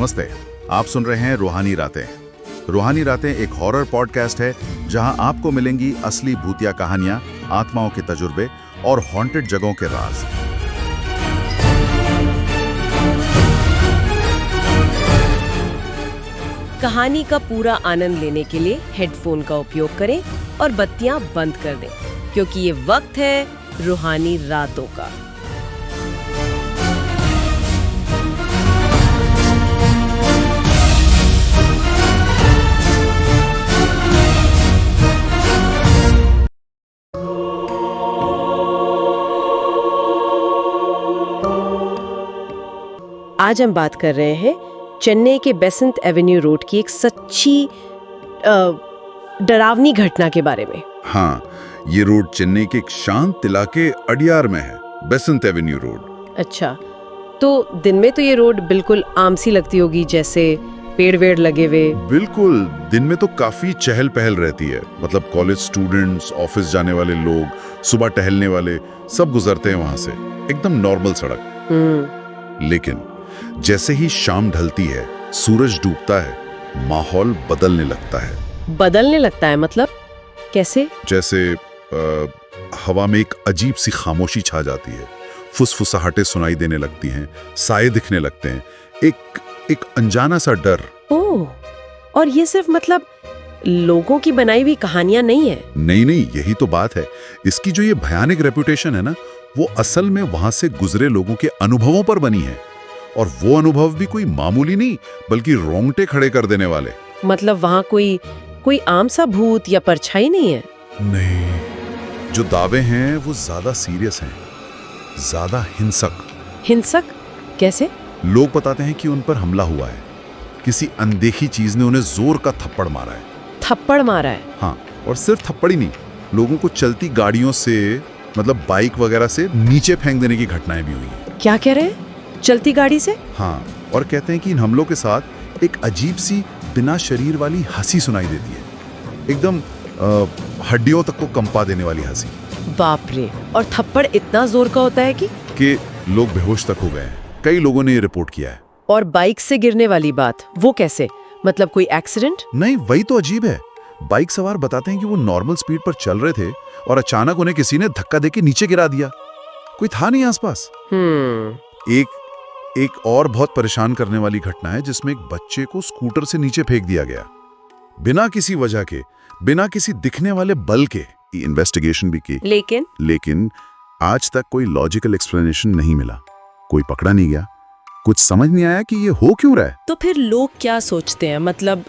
नमस्ते। आप सुन रहे हैं रूहानी रातें। रूहानी रातें एक हॉरर पॉडकास्ट है जहां आपको मिलेंगी असली भूतिया कहानियां, आत्माओं के तजुर्बे और हॉन्टेड जगहों के राज। कहानी का पूरा आनंद लेने के लिए हेडफोन का उपयोग करें और बत्तियां बंद कर दें, क्योंकि ये वक्त है रूहानी रातों का। आज हम बात कर रहे हैं चेन्नई के बेसेंट एवेन्यू रोड की एक सच्ची डरावनी घटना के बारे में। हाँ, ये रोड चेन्नई के एक शांत इलाके अडियार में है, बेसेंट एवेन्यू रोड। अच्छा, तो दिन में तो ये रोड बिल्कुल आम सी लगती होगी, जैसे पेड़ वेड़ लगे हुए। बिल्कुल, दिन में तो काफी चहल पहल रहती है। मतलब कॉलेज स्टूडेंट्स, ऑफिस जाने वाले लोग, सुबह टहलने वाले सब गुजरते हैं वहां से। एकदम नॉर्मल सड़क। लेकिन जैसे ही शाम ढलती है, सूरज डूबता है, माहौल बदलने लगता है। बदलने लगता है मतलब कैसे? जैसे हवा में एक अजीब सी खामोशी छा जाती है, फुसफुसाहटें सुनाई देने लगती हैं, साए दिखने लगते हैं, एक अनजाना सा डर। ओह, और ये सिर्फ मतलब लोगों की बनाई हुई कहानियां नहीं है? नहीं, यही तो बात है। इसकी जो ये भयानक रेपुटेशन है ना, वो असल में वहां से गुजरे लोगों के अनुभवों पर बनी है। और वो अनुभव भी कोई मामूली नहीं, बल्कि रोंगटे खड़े कर देने वाले। मतलब वहाँ कोई आम सा भूत या परछाई नहीं है? नहीं, जो दावे हैं वो ज्यादा सीरियस हैं, ज्यादा हिंसक। हिंसक कैसे? लोग बताते हैं कि उन पर हमला हुआ है, किसी अनदेखी चीज ने उन्हें जोर का थप्पड़ मारा है। थप्पड़ मारा है? हाँ, और सिर्फ थप्पड़ ही नहीं, लोगों को चलती गाड़ियों से, मतलब बाइक वगैरह से नीचे फेंक देने की घटनाएं भी हुई हैं। क्या कह रहे हैं? चलती गाड़ी से? हाँ, और कहते हैं कि इन हमलों के साथ एक अजीब सी बिना शरीर वाली हंसी सुनाई देती है, एकदम हड्डियों तक को कंपा देने वाली हंसी। बाप रे! और थप्पड़ इतना जोर का होता है कि लोग बेहोश तक हो गए हैं। कई लोगों ने ये रिपोर्ट किया है। और बाइक से गिरने वाली बात, वो कैसे? मतलब कोई एक्सीडेंट? नहीं, वही तो अजीब है। बाइक सवार बताते हैं कि वो नॉर्मल स्पीड पर चल रहे थे और अचानक उन्हें किसी ने धक्का देके नीचे गिरा दिया। कोई था नहीं आसपास। एक और बहुत परेशान करने वाली घटना है, जिसमें एक बच्चे को स्कूटर से नीचे फेंक दिया गया, बिना किसी वजह के, बिना किसी दिखने वाले बल के। इन्वेस्टिगेशन भी की, लेकिन आज तक कोई लॉजिकल एक्सप्लेनेशन नहीं मिला। कोई पकड़ा नहीं गया, कुछ समझ नहीं आया कि ये हो क्यों रहा है। तो फिर लोग क्या सोचते हैं? मतलब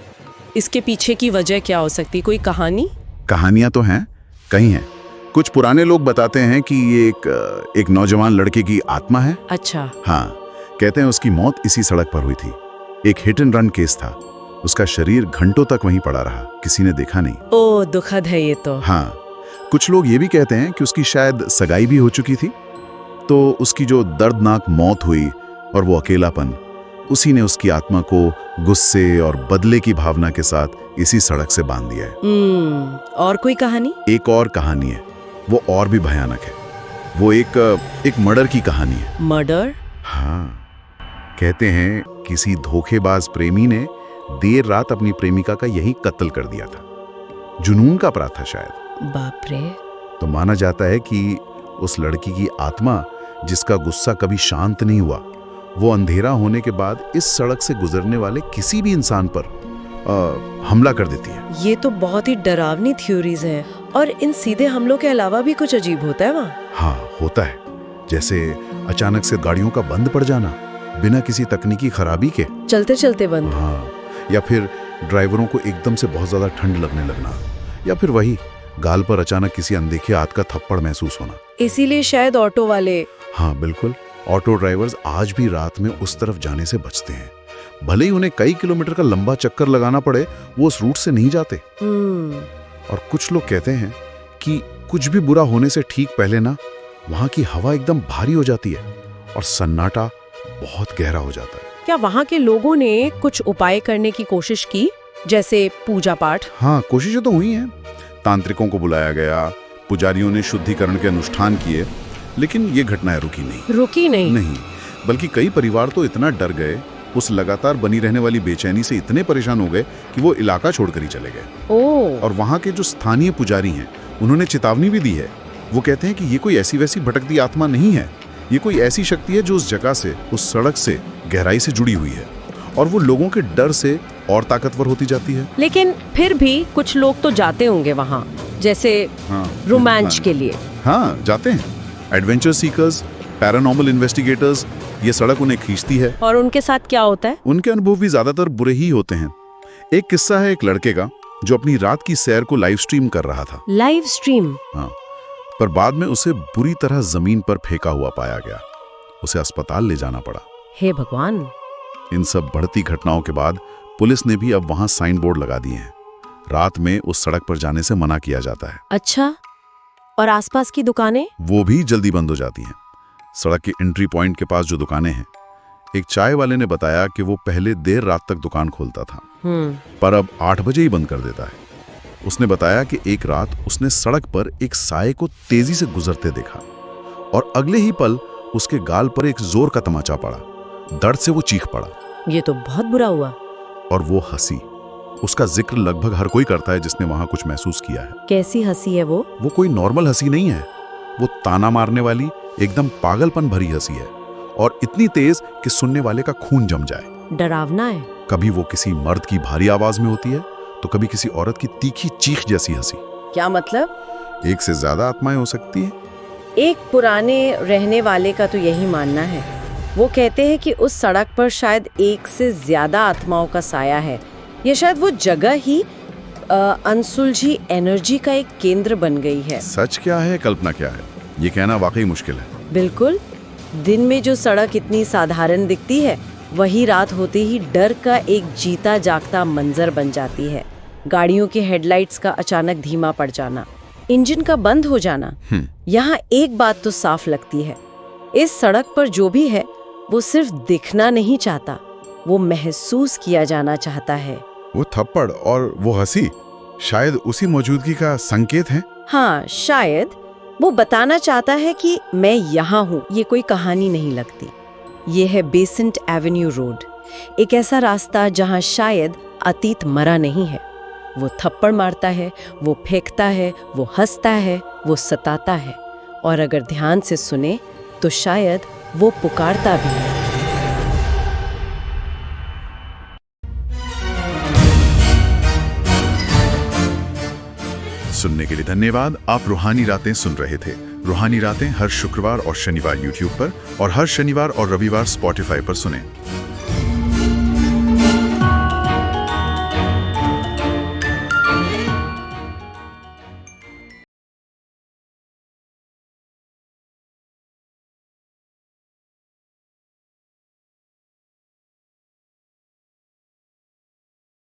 इसके पीछे की वजह क्या हो सकती? कोई कहानियां तो हैं, कई हैं। कुछ पुराने लोग बताते हैं कि ये एक नौजवान लड़के की आत्मा है। अच्छा। हाँ, कहते हैं उसकी मौत इसी सड़क पर हुई थी। एक हिट एंड रन केस था। उसका शरीर घंटों तक वहीं पड़ा रहा, किसी ने देखा नहीं। ओह, दुखद है ये तो। हाँ, कुछ लोग ये भी कहते हैं कि उसकी शायद सगाई भी हो चुकी थी, तो उसकी जो दर्दनाक मौत हुई और वो अकेलापन, उसी ने उसकी आत्मा को गुस्से और बदले की भावना के साथ इसी सड़क से बांध दिया है। और कोई कहानी? एक और कहानी है, वो और भी भयानक है। वो एक मर्डर की कहानी है। मर्डर? हाँ, कहते हैं किसी धोखेबाज प्रेमी ने देर रात अपनी प्रेमिका का यही कत्ल कर दिया था। जुनून का अपराध था शायद। बाप रे! तो माना जाता है कि उस लड़की की आत्मा, जिसका गुस्सा कभी शांत नहीं हुआ, वो अंधेरा होने के बाद इस सड़क से गुजरने वाले किसी भी इंसान पर हमला कर देती है। ये तो बहुत ही डरावनी थ्योरीज हैं। और इन सीधे हमलों के अलावा भी कुछ अजीब होता है वहाँ? हाँ, होता है। जैसे अचानक से गाड़ियों का बंद पड़ जाना, बिना किसी तकनीकी खराबी के। चलते चलते बंद? हाँ, या फिर ड्राइवरों को एकदम से बहुत ज्यादा ठंड लगने लगना, या फिर वही गाल पर अचानक किसी अनदेखे हाथ का थप्पड़ महसूस होना। इसीलिए शायद ऑटो वाले। हाँ बिल्कुल, ऑटो ड्राइवर्स आज भी रात में उस तरफ जाने से बचते हैं। भले ही उन्हें कई किलोमीटर का लंबा चक्कर लगाना पड़े, वो उस रूट से नहीं जाते। और कुछ लोग कहते हैं कि कुछ भी बुरा होने से ठीक पहले ना, वहां की हवा एकदम भारी हो जाती है और सन्नाटा बहुत गहरा हो जाता है। क्या वहाँ के लोगों ने कुछ उपाय करने की कोशिश की, जैसे पूजा पाठ? हाँ, कोशिशें तो हुई हैं। तांत्रिकों को बुलाया गया, पुजारियों ने शुद्धिकरण के अनुष्ठान किए, लेकिन ये घटनाएं रुकी नहीं। नहीं, बल्कि कई परिवार तो इतना डर गए उस लगातार बनी रहने वाली बेचैनी से इतने परेशान हो गए कि वो इलाका छोड़कर ही चले गए। ओह, और वहाँ के जो स्थानीय पुजारी हैं उन्होंने चेतावनी भी दी है। वो कहते हैं कि ये कोई ऐसी वैसी भटकती आत्मा नहीं है, ये कोई ऐसी शक्ति है जो उस जगह से, उस सड़क से गहराई से जुड़ी हुई है और वो लोगों के डर से और ताकतवर होती जाती है। लेकिन फिर भी कुछ लोग तो जाते होंगे वहाँ, जैसे रोमांच के लिए। हाँ, जाते हैं। एडवेंचर सीकर्स, पैरानॉर्मल इन्वेस्टिगेटर्स, ये सड़क उन्हें खींचती है। और उनके साथ क्या होता है? उनके अनुभव भी ज्यादातर बुरे ही होते हैं। एक किस्सा है एक लड़के का जो अपनी रात की सैर को लाइव स्ट्रीम कर रहा था। Live stream? हाँ, पर बाद में उसे बुरी तरह जमीन पर फेंका हुआ पाया गया। उसे अस्पताल ले जाना पड़ा। हे भगवान! इन सब बढ़ती घटनाओं के बाद पुलिस ने भी अब वहां साइन बोर्ड लगा दिए हैं। रात में उस सड़क पर जाने से मना किया जाता है। अच्छा, और आसपास की दुकानें? वो भी जल्दी बंद हो जाती हैं। सड़क के एंट्री पॉइंट के पास जो दुकानें हैं, एक चाय वाले ने बताया कि वो पहले देर रात तक दुकान खोलता था, पर अब 8 बजे ही बंद कर देता है। उसने बताया कि एक रात उसने सड़क पर एक साये को तेजी से गुजरते देखा और अगले ही पल उसके गाल पर एक जोर का तमाचा पड़ा। दर्द से वो चीख पड़ा। ये तो बहुत बुरा हुआ। और वो हंसी, उसका जिक्र लगभग हर कोई करता है जिसने वहां कुछ महसूस किया है। कैसी हंसी है वो? वो कोई नॉर्मल हंसी नहीं है, वो ताना मारने वाली, एकदम पागलपन भरी हंसी है और इतनी तेज कि सुनने वाले का खून जम जाए। डरावना है। कभी वो किसी मर्द की भारी आवाज में होती है तो कभी किसी औरत की तीखी चीख जैसी हंसी। क्या मतलब? एक से ज्यादा आत्माएं हो सकती हैं। एक पुराने रहने वाले का तो यही मानना है। वो कहते हैं कि उस सड़क पर शायद एक से ज्यादा आत्माओं का साया है, या शायद वो जगह ही अनसुलझी एनर्जी का एक केंद्र बन गई है। सच क्या है, कल्पना क्या है, ये कहना वाकई मुश्किल है। बिल्कुल। दिन में जो सड़क इतनी साधारण दिखती है, वही रात होते ही डर का एक जीता जागता मंजर बन जाती है। गाड़ियों के हेडलाइट्स का अचानक धीमा पड़ जाना, इंजन का बंद हो जाना। यहाँ एक बात तो साफ लगती है, इस सड़क पर जो भी है वो सिर्फ दिखना नहीं चाहता, वो महसूस किया जाना चाहता है। वो थप्पड़ और वो हंसी शायद उसी मौजूदगी का संकेत है। हाँ, शायद वो बताना चाहता है कि मैं यहाँ हूँ, ये कोई कहानी नहीं लगती। ये है बेसेंट एवेन्यू रोड, एक ऐसा रास्ता जहाँ शायद अतीत मरा नहीं है। वो थप्पड़ मारता है, वो फेंकता है, वो हंसता है, वो सताता है, और अगर ध्यान से सुने तो शायद वो पुकारता भी है। सुनने के लिए धन्यवाद। आप रूहानी रातें सुन रहे थे। रूहानी रातें हर शुक्रवार और शनिवार YouTube पर और हर शनिवार और रविवार Spotify पर सुनें।